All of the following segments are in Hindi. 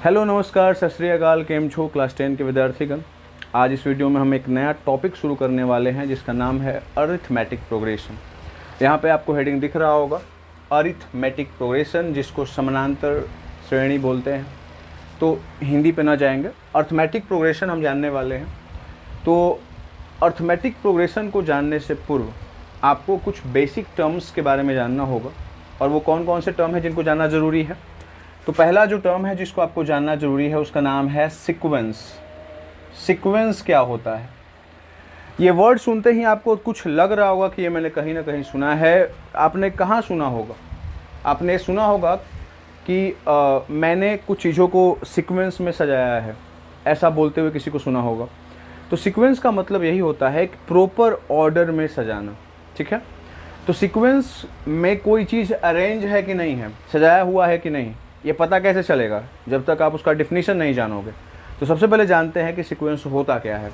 हेलो नमस्कार सत श्री अकाल, केम छो क्लास 10 के विद्यार्थीगण। आज इस वीडियो में हम एक नया टॉपिक शुरू करने वाले हैं जिसका नाम है अरिथमेटिक प्रोग्रेशन। यहाँ पे आपको हेडिंग दिख रहा होगा, अरिथमेटिक प्रोग्रेशन, जिसको समानांतर श्रेणी बोलते हैं। तो हिंदी पे ना जाएंगे, अरिथमेटिक प्रोग्रेशन हम जानने वाले हैं। तो अरिथमेटिक प्रोग्रेशन को जानने से पूर्व आपको कुछ बेसिक टर्म्स के बारे में जानना होगा, और वो कौन कौन से टर्म हैं जिनको जानना ज़रूरी है। तो पहला जो टर्म है जिसको आपको जानना ज़रूरी है उसका नाम है सीक्वेंस। सीक्वेंस क्या होता है? ये वर्ड सुनते ही आपको कुछ लग रहा होगा कि ये मैंने कहीं ना कहीं सुना है। आपने कहाँ सुना होगा? आपने सुना होगा कि मैंने कुछ चीज़ों को सीक्वेंस में सजाया है, ऐसा बोलते हुए किसी को सुना होगा। तो सीक्वेंस का मतलब यही होता है कि प्रॉपर ऑर्डर में सजाना, ठीक है। तो सीक्वेंस में कोई चीज़ अरेंज है कि नहीं है, सजाया हुआ है कि नहीं, ये पता कैसे चलेगा जब तक आप उसका डिफिनीशन नहीं जानोगे। तो सबसे पहले जानते हैं कि सीक्वेंस होता क्या है।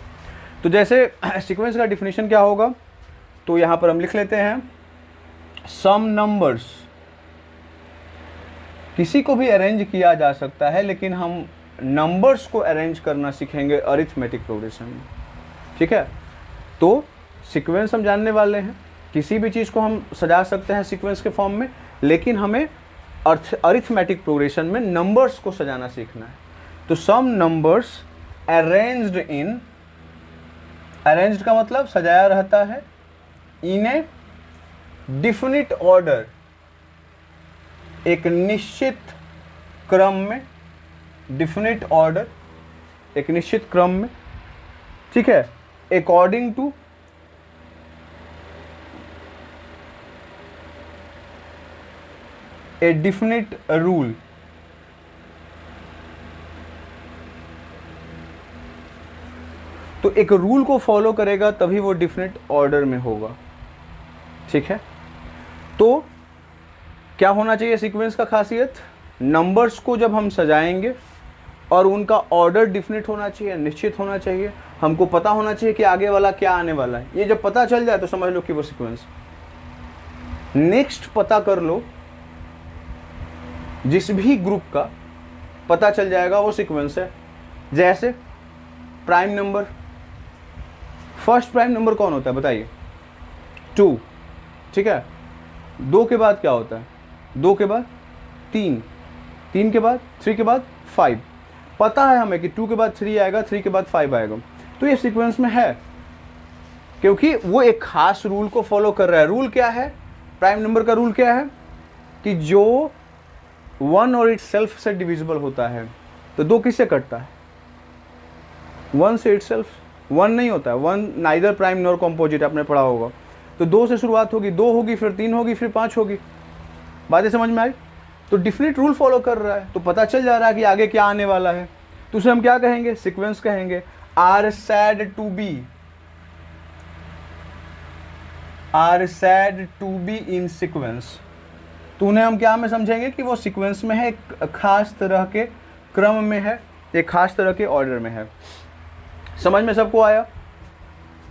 तो जैसे सीक्वेंस का डिफिनीशन क्या होगा, तो यहाँ पर हम लिख लेते हैं सम नंबर्स। किसी को भी अरेंज किया जा सकता है, लेकिन हम नंबर्स को अरेंज करना सीखेंगे अरिथमेटिक प्रोग्रेशन में, ठीक है। तो सीक्वेंस हम जानने वाले हैं, किसी भी चीज़ को हम सजा सकते हैं सीक्वेंस के फॉर्म में, लेकिन हमें अरिथमेटिक प्रोग्रेशन में नंबर्स को सजाना सीखना है। तो some numbers arranged in, arranged का मतलब सजाया रहता है, इन ए डिफिनिट ऑर्डर, एक निश्चित क्रम में, डिफिनिट ऑर्डर एक निश्चित क्रम में, ठीक है, according to a definite rule. तो एक रूल को फॉलो करेगा तभी वो डिफिनिट ऑर्डर में होगा, ठीक है। तो क्या होना चाहिए सीक्वेंस का खासियत? नंबर्स को जब हम सजाएंगे और उनका ऑर्डर डिफिनिट होना चाहिए, निश्चित होना चाहिए। हमको पता होना चाहिए कि आगे वाला क्या आने वाला है। ये जब पता चल जाए तो समझ लो कि वो सीक्वेंस। नेक्स्ट पता कर लो, जिस भी ग्रुप का पता चल जाएगा वो सीक्वेंस है। जैसे prime number, first prime number कौन होता है बताइए? 2, ठीक है। 2 के बाद क्या होता है? 2 के बाद 3, 3 के बाद 3 के बाद 5। पता है हमें कि 2 के बाद 3 आएगा, 3 के बाद 5 आएगा। तो ये सीक्वेंस में है, क्योंकि वो एक खास रूल को फॉलो कर रहा है। रूल क्या है? प्राइम नंबर का रूल क्या है कि जो 1 और इट्स सेल्फ से डिविजिबल होता है। तो 2 किससे कटता है? 1 से इट्स सेल्फ। 1 नहीं होता है, 1 नाइदर प्राइम नॉर कॉम्पोजिट, आपने पढ़ा होगा। तो 2 से शुरुआत होगी, 2 होगी, फिर 3 होगी, फिर 5 होगी। बातें समझ में आई? तो डिफिनिट रूल फॉलो कर रहा है, तो पता चल जा रहा है कि आगे क्या आने वाला है। तो उसे हम क्या कहेंगे? सीक्वेंस कहेंगे। Are said to be, are said to be in sequence. तो उन्हें हम क्या में समझेंगे कि वो सीक्वेंस में है, एक खास तरह के क्रम में है, एक खास तरह के ऑर्डर में है। समझ में सबको आया?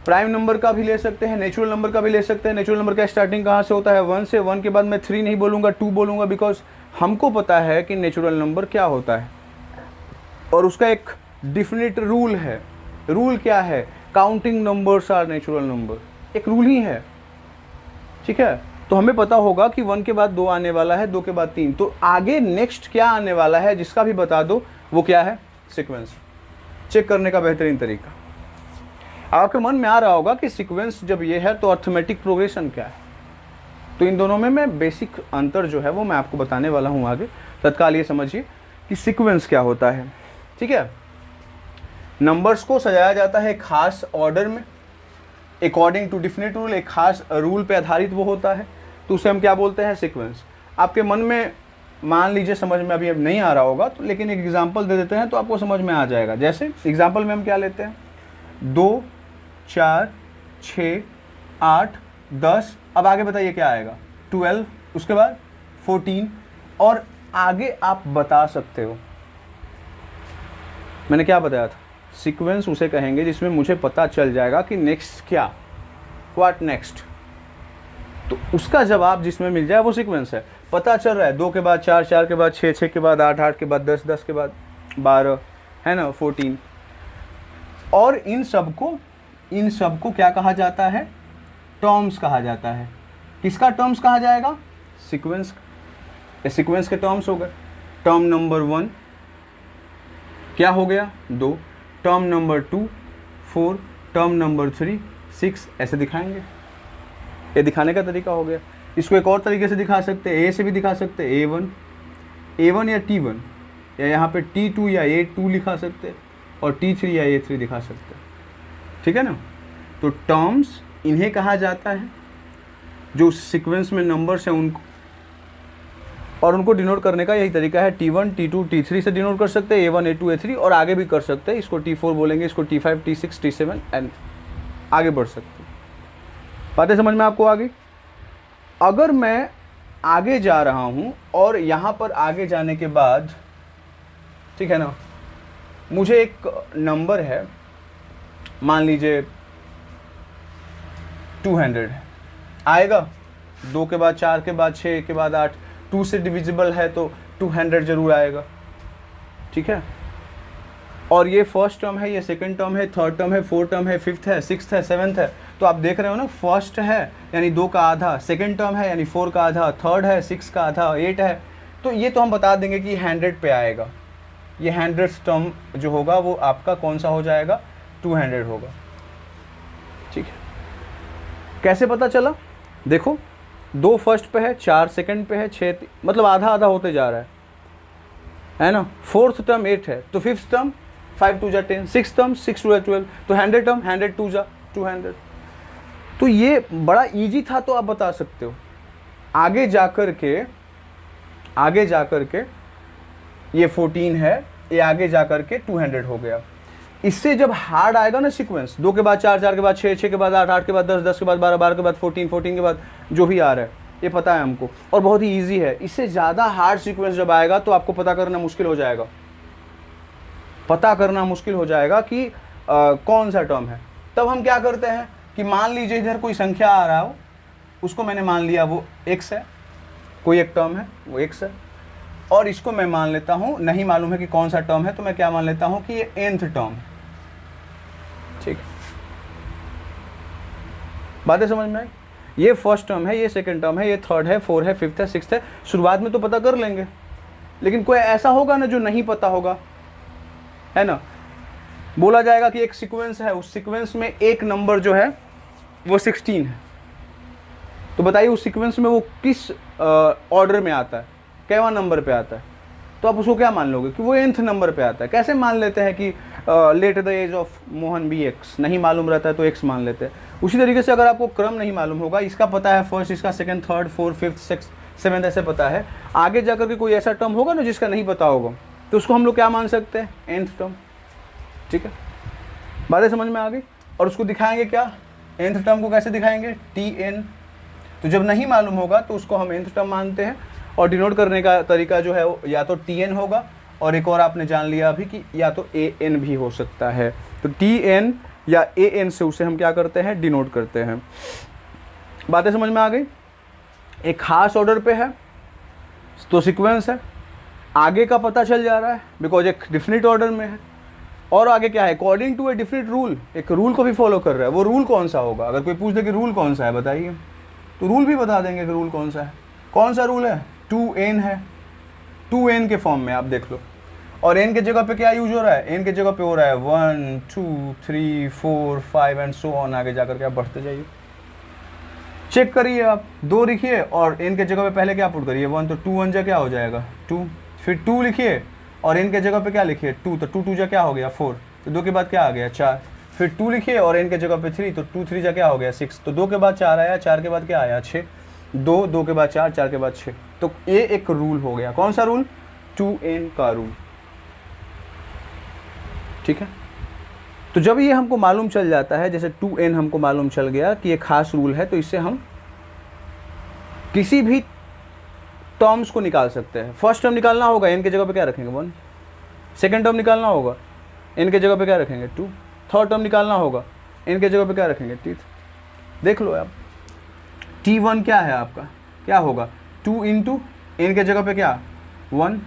प्राइम नंबर का भी ले सकते हैं, नेचुरल नंबर का भी ले सकते हैं। नेचुरल नंबर का स्टार्टिंग कहाँ से होता है? 1 से। 1 के बाद मैं 3 नहीं बोलूँगा, 2 बोलूँगा, बिकॉज हमको पता है कि नेचुरल नंबर क्या होता है और उसका एक डिफिनिट रूल है। रूल क्या है? Counting numbers are natural number, एक रूल ही है, ठीक है। तो हमें पता होगा कि 1 के बाद 2 आने वाला है, 2 के बाद 3। तो आगे नेक्स्ट क्या आने वाला है जिसका भी बता दो, वो क्या है? सीक्वेंस। चेक करने का बेहतरीन तरीका। आपके मन में आ रहा होगा कि सीक्वेंस जब ये है तो अरिथमेटिक प्रोग्रेशन क्या है। तो इन दोनों में मैं बेसिक अंतर जो है वो मैं आपको बताने वाला हूँ आगे। तत्काल ये समझिए कि सीक्वेंस क्या होता है, ठीक है। नंबर्स को सजाया जाता है एक खास ऑर्डर में, अकॉर्डिंग टू डिफिनिट रूल, एक खास रूल पे आधारित वो होता है। तो उसे हम क्या बोलते हैं? सीक्वेंस। आपके मन में मान लीजिए समझ में अभी अब नहीं आ रहा होगा, तो लेकिन एक एग्जांपल दे देते हैं तो आपको समझ में आ जाएगा। जैसे एग्जांपल में हम क्या लेते हैं? 2, 4, 6, 8, 10। अब आगे बताइए क्या आएगा? 12, उसके बाद 14, और आगे आप बता सकते हो। मैंने क्या बताया था? सीक्वेंस उसे कहेंगे जिसमें मुझे पता चल जाएगा कि नेक्स्ट क्या, व्हाट नेक्स्ट। तो उसका जवाब जिसमें मिल जाए वो सीक्वेंस है। पता चल रहा है 2 के बाद 4, 4 के बाद 6, 6 के बाद 8, 8 के बाद 10, 10 के बाद 12 है ना, 14। और इन सबको क्या कहा जाता है? टर्म्स कहा जाता है। किसका टर्म्स कहा जाएगा? सीक्वेंस। सीक्वेंस के टर्म्स हो गए। टर्म नंबर 1 क्या हो गया? 2, टर्म नंबर 2 4, टर्म नंबर 3 6, ऐसे दिखाएंगे। ये दिखाने का तरीका हो गया। इसको एक और तरीके से दिखा सकते हैं, ए से भी दिखा सकते हैं, A1 या T1, या यहाँ पे T2 या A2 लिखा सकते हैं, और T3 या A3 दिखा सकते हैं। ठीक है ना? तो टर्म्स इन्हें कहा जाता है जो सीक्वेंस में नंबर्स हैं उनको, और उनको डिनोट करने का यही तरीका है। T1 T2 T3 से डिनोट कर सकते हैं, A1 A2 A3, और आगे भी कर सकते हैं। इसको T4 बोलेंगे, इसको T5 T6 T7 एंड आगे बढ़ सकते हैं। बातें समझ में आपको आ गई? अगर मैं आगे जा रहा हूं और यहाँ पर आगे जाने के बाद, ठीक है ना, मुझे एक नंबर है, मान लीजिए 200 आएगा, 2 के बाद 4 के बाद 6 के बाद 8, 2 से डिविजिबल है तो 200 जरूर आएगा। ठीक है? और ये फर्स्ट टर्म है, ये सेकंड टर्म है, थर्ड टर्म है, फोर्थ टर्म है, फिफ्थ है, सिक्स्थ है, सेवन्थ है। तो आप देख रहे हो ना, फर्स्ट है यानी 2 का आधा, सेकंड टर्म है यानी 4 का आधा, थर्ड है 6 का आधा, 8 है। तो ये तो हम बता देंगे कि 100 पे आएगा। ये 100 टर्म जो होगा वो आपका कौन सा हो जाएगा? 200 होगा। ठीक है? कैसे पता चला? देखो, 2 फर्स्ट पे है, 4 सेकंड पे है, 6 मतलब आधा आधा होते जा रहा है ना। फोर्थ टर्म 8 है तो फिफ्थ टर्म 5 2 जा 10, सिक्स टर्म 6 2 जा 12, तो 100 टर्म 100 2 जा 200। तो ये बड़ा इजी था, तो आप बता सकते हो। आगे जाकर के ये 14 है, ये आगे जाकर के 200 हो गया। इससे जब हार्ड आएगा ना सीक्वेंस, 2 के बाद 4, 4 के बाद 6, 6 के बाद 8, 8 के बाद 10, 10 के बाद 12, 12 के बाद 14, 14 के बाद जो भी आ रहा है, ये पता है हमको, और बहुत ही ईजी है। इससे ज़्यादा हार्ड सीक्वेंस जब आएगा तो आपको पता करना मुश्किल हो जाएगा। पता करना मुश्किल हो जाएगा कि कौन सा टर्म है। तब हम क्या करते हैं कि मान लीजिए इधर कोई संख्या आ रहा हो, उसको मैंने मान लिया वो x है, कोई एक टर्म है वो x है, और इसको मैं मान लेता हूँ, नहीं मालूम है कि कौन सा टर्म है, तो मैं क्या मान लेता हूँ कि ये nth टर्म है। ठीक, बातें समझ में आई? ये फर्स्ट टर्म है, ये सेकंड टर्म है, ये थर्ड है, 4 है, फिफ्थ है, सिक्स्थ है। शुरुआत में तो पता कर लेंगे, लेकिन कोई ऐसा होगा ना जो नहीं पता होगा, है ना। बोला जाएगा कि एक सीक्वेंस है, उस सीक्वेंस में एक नंबर जो है वो 16 है, तो बताइए उस सीक्वेंस में वो किस ऑर्डर में आता है, कैवा नंबर पे आता है? तो आप उसको क्या मान लोगे कि वो nth नंबर पे आता है। कैसे मान लेते हैं कि let the age of Mohan be x, नहीं मालूम रहता है तो x मान लेते हैं। उसी तरीके से अगर आपको क्रम नहीं मालूम होगा, इसका पता है फर्स्ट, इसका second, third, fourth, fifth, sixth, seventh, ऐसे पता है, आगे जाकर के कोई ऐसा टर्म होगा ना जिसका नहीं पता होगा, तो उसको हम लोग क्या मान सकते हैं? nth term. ठीक है, बातें समझ में आ गई? और उसको दिखाएंगे क्या? nth टर्म को कैसे दिखाएंगे? Tn। तो जब नहीं मालूम होगा तो उसको हम nth टर्म मानते हैं, और डिनोट करने का तरीका जो है वो या तो Tn होगा, और एक और आपने जान लिया अभी कि या तो An भी हो सकता है। तो Tn या An से उसे हम क्या करते हैं? डिनोट करते हैं। बातें समझ में आ गई? एक खास ऑर्डर पे है तो सीक्वेंस है, आगे का पता चल जा रहा है बिकॉज एक डिफिनिट ऑर्डर में है, और आगे क्या है? According to a definite rule, एक रूल को भी फॉलो कर रहा है। वो रूल कौन सा होगा? अगर कोई पूछ दे कि रूल कौन सा है बताइए, तो रूल भी बता देंगे कि रूल कौन सा है। कौन सा रूल है? 2n है, 2n के फॉर्म में आप देख लो। और n के जगह पे क्या यूज हो रहा है? n के जगह पे हो रहा है 1 2 3 4 5 एंड सो ऑन, आगे जाकर के आप बढ़ते जाइए। चेक करिए, आप 2 लिखिए और n के जगह पे पहले क्या पुट करिए? 1, तो 2 1 जा क्या हो जाएगा? 2। फिर 2 लिखिए और n के जगह पे क्या लिखिए? 2, तो 2 2 जा क्या हो गया? 4। तो 2 के बाद क्या आ गया? 4। फिर 2 लिखिए और n के जगह पे 3, तो 2 3 जा क्या हो गया? 6। तो 2 के बाद 4 आया, 4 के बाद क्या आया? 6। 2 2 के बाद 4, 4 के बाद 6। तो ये एक रूल हो गया। कौन सा रूल? 2n का रूल। ठीक है, तो जब ये हमको मालूम चल जाता है, जैसे 2n हमको मालूम चल गया कि ये खास रूल है, तो इससे हम किसी भी टर्म्स को निकाल सकते हैं। फर्स्ट टर्म निकालना होगा, n के जगह पे क्या रखेंगे? 1। सेकंड टर्म निकालना होगा, n के जगह पे क्या रखेंगे? 2। थर्ड टर्म निकालना होगा, n के जगह पे क्या रखेंगे? t। देख लो आप, t1 क्या है आपका? क्या होगा? 2 इंटू n के जगह पे क्या? 1,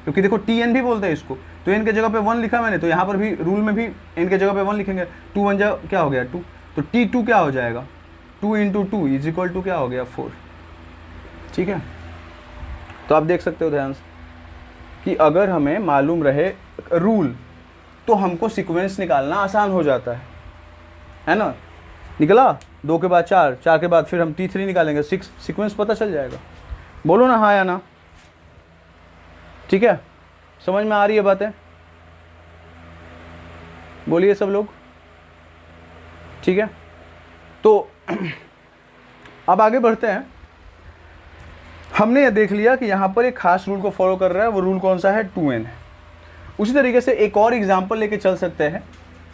क्योंकि देखो टी एन भी बोलते हैं इसको, तो एन के जगह पे 1 लिखा मैंने, तो यहाँ पर भी रूल में भी एन के जगह पे 1 लिखेंगे, 2 1 जा क्या हो गया 2, तो T2 क्या हो जाएगा 2 × 2 इज इक्वल टू क्या हो गया 4। ठीक है, तो आप देख सकते हो ध्यान से कि अगर हमें मालूम रहे रूल तो हमको सीक्वेंस निकालना आसान हो जाता है ना। निकला 2 के बाद 4, 4 के बाद फिर हम T3 निकालेंगे, 6 सीक्वेंस पता चल जाएगा। बोलो ना हाँ या ना। ठीक है, समझ में आ रही है बातें, बोलिए सब लोग। ठीक है, तो अब आगे बढ़ते हैं। हमने यह देख लिया कि यहाँ पर एक खास रूल को फॉलो कर रहा है, वो रूल कौन सा है 2n है। उसी तरीके से एक और एग्जाम्पल लेके चल सकते हैं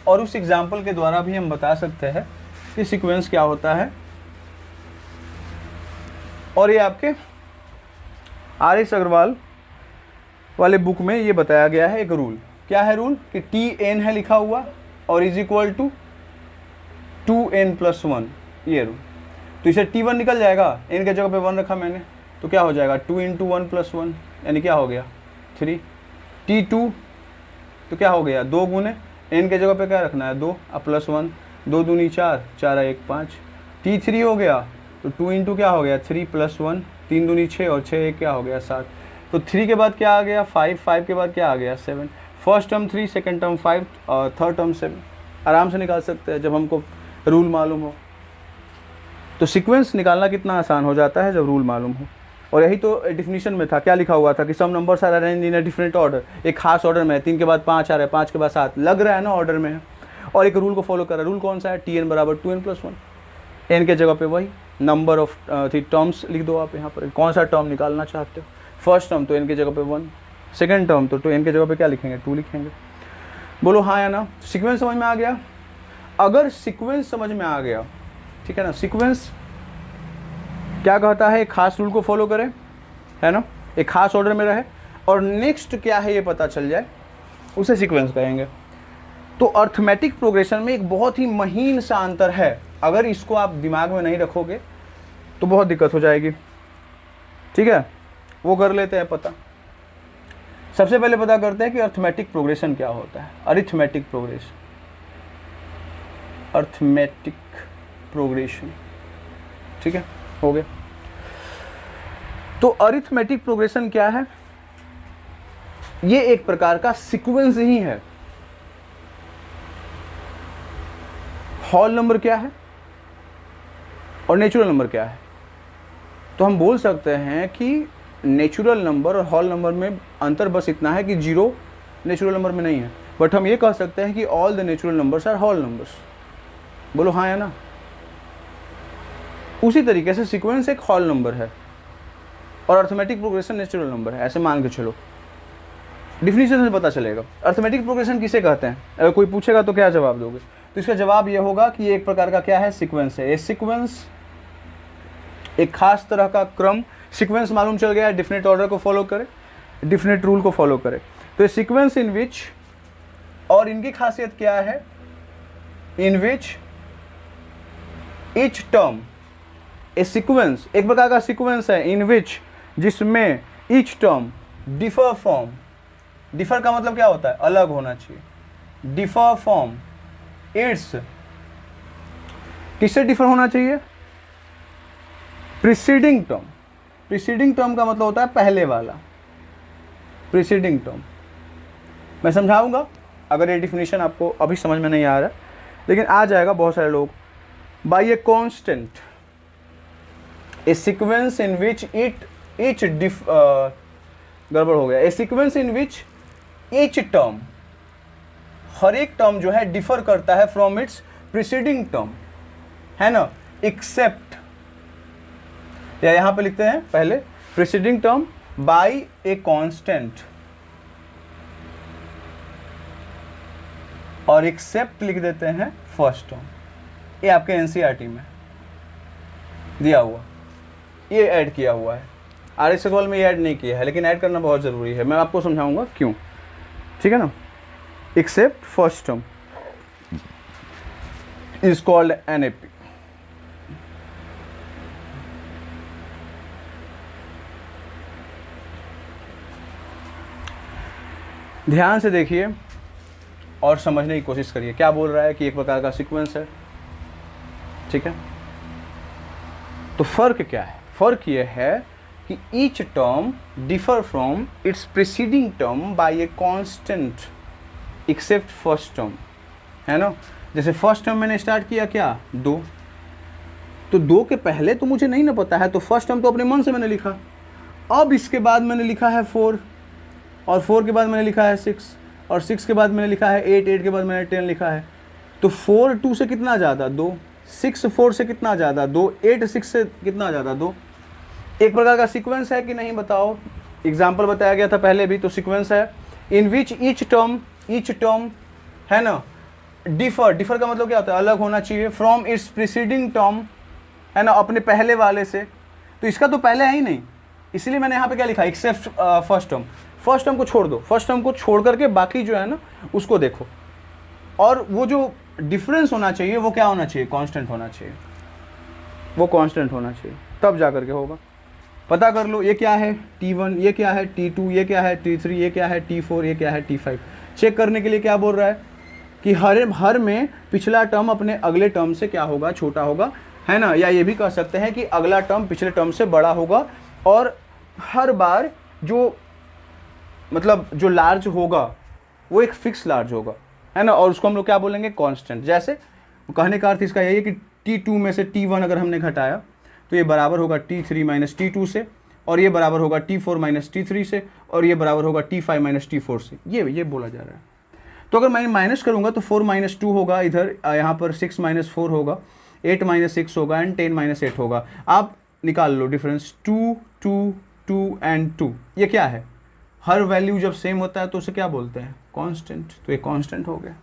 और उस एग्जाम्पल के द्वारा भी हम बता सकते हैं कि सीक्वेंस क्या होता है। और ये आपके RS अग्रवाल वाले बुक में ये बताया गया है एक रूल। क्या है रूल कि Tn है लिखा हुआ और इज इक्वल टू 2n+1, ये रूल। तो इसे T1 निकल जाएगा, n के जगह पे 1 रखा मैंने, तो क्या हो जाएगा 2 × 1+1 यानी क्या हो गया 3। T2 तो क्या हो गया 2 गुने n के जगह पे क्या रखना है 2 +1, 2 दूनी 4, 4 1 5। T3 हो गया तो 2 × क्या हो गया 3 + 1, 3 दूनी 6 और 6 1 क्या हो गया 7। तो 3 के बाद क्या आ गया 5, 5 के बाद क्या आ गया 7। फर्स्ट टर्म 3, सेकंड टर्म 5 और थर्ड टर्म 7। आराम से निकाल सकते हैं जब हमको रूल मालूम हो। तो सीक्वेंस निकालना कितना आसान हो जाता है जब रूल मालूम हो। और यही तो डिफिनीशन में था, क्या लिखा हुआ था कि some numbers are arranged in a different order. एक खास ऑर्डर में है, 3 के बाद 5 आ रहा है, 5 के बाद 7, लग रहा है ना ऑर्डर में है, और एक रूल को फॉलो कर रहा है। रूल कौन सा है Tn बराबर 2n+1। n के जगह पे वही नंबर ऑफ टर्म्स लिख दो आप यहाँ पर, कौन सा टर्म निकालना चाहते हो। फर्स्ट टर्म तो n के जगह पे 1, सेकेंड टर्म तो n के जगह पे क्या लिखेंगे 2 लिखेंगे। बोलो हाँ या ना। सीक्वेंस समझ में आ गया। अगर सीक्वेंस समझ में आ गया, ठीक है ना, सीक्वेंस क्या कहता है एक खास रूल को फॉलो करे, है ना, एक खास ऑर्डर में रहे और नेक्स्ट क्या है ये पता चल जाए, उसे सीक्वेंस कहेंगे। तो अर्थमेटिक प्रोग्रेशन में एक बहुत ही महीन सा अंतर है, अगर इसको आप दिमाग में नहीं रखोगे तो बहुत दिक्कत हो जाएगी। ठीक है, वो कर लेते हैं पता। सबसे पहले पता करते हैं कि अर्थमेटिक प्रोग्रेशन क्या होता है। अरिथमेटिक प्रोग्रेशन, अर्थमेटिक प्रोग्रेशन, ठीक है, हो गया। तो अरिथमेटिक प्रोग्रेशन क्या है, ये एक प्रकार का सीक्वेंस ही है। होल नंबर क्या है और नेचुरल नंबर क्या है। तो हम बोल सकते हैं कि नेचुरल नंबर और होल नंबर में अंतर बस इतना है कि 0 नेचुरल नंबर में नहीं है, बट हम ये कह सकते हैं कि all the natural numbers are whole numbers. बोलो हाँ या ना। उसी तरीके से सीक्वेंस एक होल नंबर है और अर्थमेटिक प्रोग्रेशन नेचुरल नंबर है, ऐसे मान के चलो। डिफिनीशन से पता चलेगा अर्थमेटिक प्रोग्रेशन किसे कहते हैं। अगर कोई पूछेगा तो क्या जवाब दोगे, तो इसका जवाब ये होगा कि ये एक प्रकार का क्या है सीक्वेंस है। ये सीक्वेंस एक खास तरह का क्रम, सीक्वेंस मालूम चल गया है, डिफिनेट ऑर्डर को फॉलो करे, डिफिनेट रूल को फॉलो करे। तो ये सीक्वेंस इन विच, और इनकी खासियत क्या है, in which each term, a sequence एक प्रकार का सीक्वेंस है इन विच, जिसमें each term differ from, differ का मतलब क्या होता है अलग होना चाहिए, डिफर फ्रॉम इट्स, किससे डिफर होना चाहिए, प्रीसीडिंग टर्म। प्रीसीडिंग टर्म का मतलब होता है पहले वाला, प्रीसीडिंग टर्म। मैं समझाऊंगा, अगर ये डिफिनीशन आपको अभी समझ में नहीं आ रहा, लेकिन आ जाएगा बहुत सारे लोग। By a constant, a sequence in which each गड़बड़ हो गया, a sequence in which each term, हर एक टर्म जो है डिफर करता है फ्रॉम इट्स प्रीसीडिंग टर्म, है ना, एक्सेप्ट, या यहां पे लिखते हैं पहले preceding term by a constant, और एक्सेप्ट लिख देते हैं फर्स्ट टर्म। ये आपके एनसीईआरटी में दिया हुआ, ये ऐड किया हुआ है। RS अग्रवाल में ये ऐड नहीं किया है, लेकिन ऐड करना बहुत ज़रूरी है, मैं आपको समझाऊंगा क्यों, ठीक है ना। Accept first term is called NAP। ध्यान से देखिए और समझने की कोशिश करिए क्या बोल रहा है कि एक प्रकार का सीक्वेंस है, ठीक है। तो फर्क क्या है? फर्क ये है कि each term differ from it's preceding term by a constant accept first term, है ना। जैसे फर्स्ट टर्म मैंने स्टार्ट किया क्या, 2, तो 2 के पहले तो मुझे नहीं ना पता है, तो फर्स्ट टर्म तो अपने मन से मैंने लिखा। अब इसके बाद मैंने लिखा है 4, और 4 के बाद मैंने लिखा है 6, और 6 के बाद मैंने लिखा है 8, 8 के बाद मैंने 10 लिखा है। तो 4 2 से कितना ज़्यादा, 2, 6 4 से कितना ज़्यादा, 2, 8 6 से कितना ज़्यादा, 2। एक प्रकार का सीक्वेंस है कि नहीं बताओ? एग्जाम्पल बताया गया था पहले भी, तो सीक्वेंस है इन विच ईच टर्म है ना डिफर का मतलब क्या होता है, अलग होना चाहिए, फ्रॉम इट्स प्रीसीडिंग टर्म, है ना, अपने पहले वाले से। तो इसका तो पहले है ही नहीं, इसलिए मैंने यहाँ पे क्या लिखा, accept first term. First term को छोड़ दो, फर्स्ट टर्म को छोड़ करके बाकी जो है ना उसको देखो, और वो जो डिफरेंस होना चाहिए वो क्या होना चाहिए, कांस्टेंट होना चाहिए, वो कांस्टेंट होना चाहिए, तब जा करके होगा। पता कर लो ये क्या है T1, ये क्या है T2, ये क्या है T3, ये क्या है T4, ये क्या है T5। चेक करने के लिए क्या बोल रहा है कि हर में पिछला टर्म अपने अगले टर्म से क्या होगा, छोटा होगा, है ना। या ये भी कह सकते हैं कि अगला टर्म पिछले टर्म से बड़ा होगा, और हर बार जो मतलब जो लार्ज होगा वो एक फिक्स लार्ज होगा, है ना, और उसको हम लोग क्या बोलेंगे, कांस्टेंट। जैसे कहने का अर्थ इसका यही है कि T2 में से T1 अगर हमने घटाया तो ये बराबर होगा T3 माइनस T2 से, और ये बराबर होगा T4 माइनस T3 से, और ये बराबर होगा T5 माइनस T4 से। ये बोला जा रहा है। तो अगर मैं माइनस करूँगा तो 4 माइनस 2 होगा, इधर यहाँ पर 6 माइनस 4 होगा, 8 माइनस 6 होगा, एंड 10 माइनस 8 होगा। आप निकाल लो डिफरेंस, 2 2 2 एंड 2। ये क्या है, हर वैल्यू जब सेम होता है तो उसे क्या बोलते हैं, कांस्टेंट। तो ये कांस्टेंट हो गया।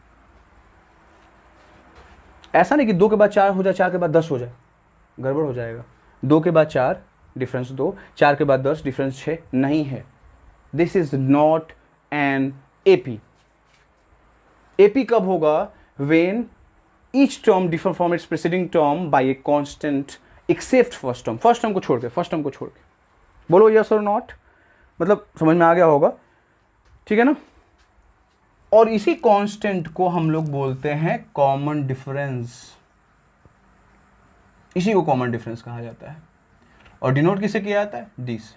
ऐसा नहीं कि 2 के बाद 4 हो जाए, 4 के बाद 10 हो जाए, गड़बड़ हो जाएगा। 2 के बाद 4 डिफरेंस 2, 4 के बाद 10 डिफरेंस 6 नहीं है। This is not an AP. AP कब होगा, when each term differ from it's preceding term by a constant accept first term. First term को छोड़ के बोलो यस और नॉट, मतलब समझ में आ गया होगा, ठीक है ना। और इसी कांस्टेंट को हम लोग बोलते हैं कॉमन डिफरेंस। इसी को कॉमन डिफरेंस कहा जाता है, और डिनोट किसे किया जाता है, डी से,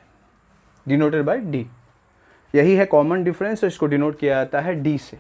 डिनोटेड बाय डी। यही है कॉमन डिफरेंस, इसको डिनोट किया जाता है डी से।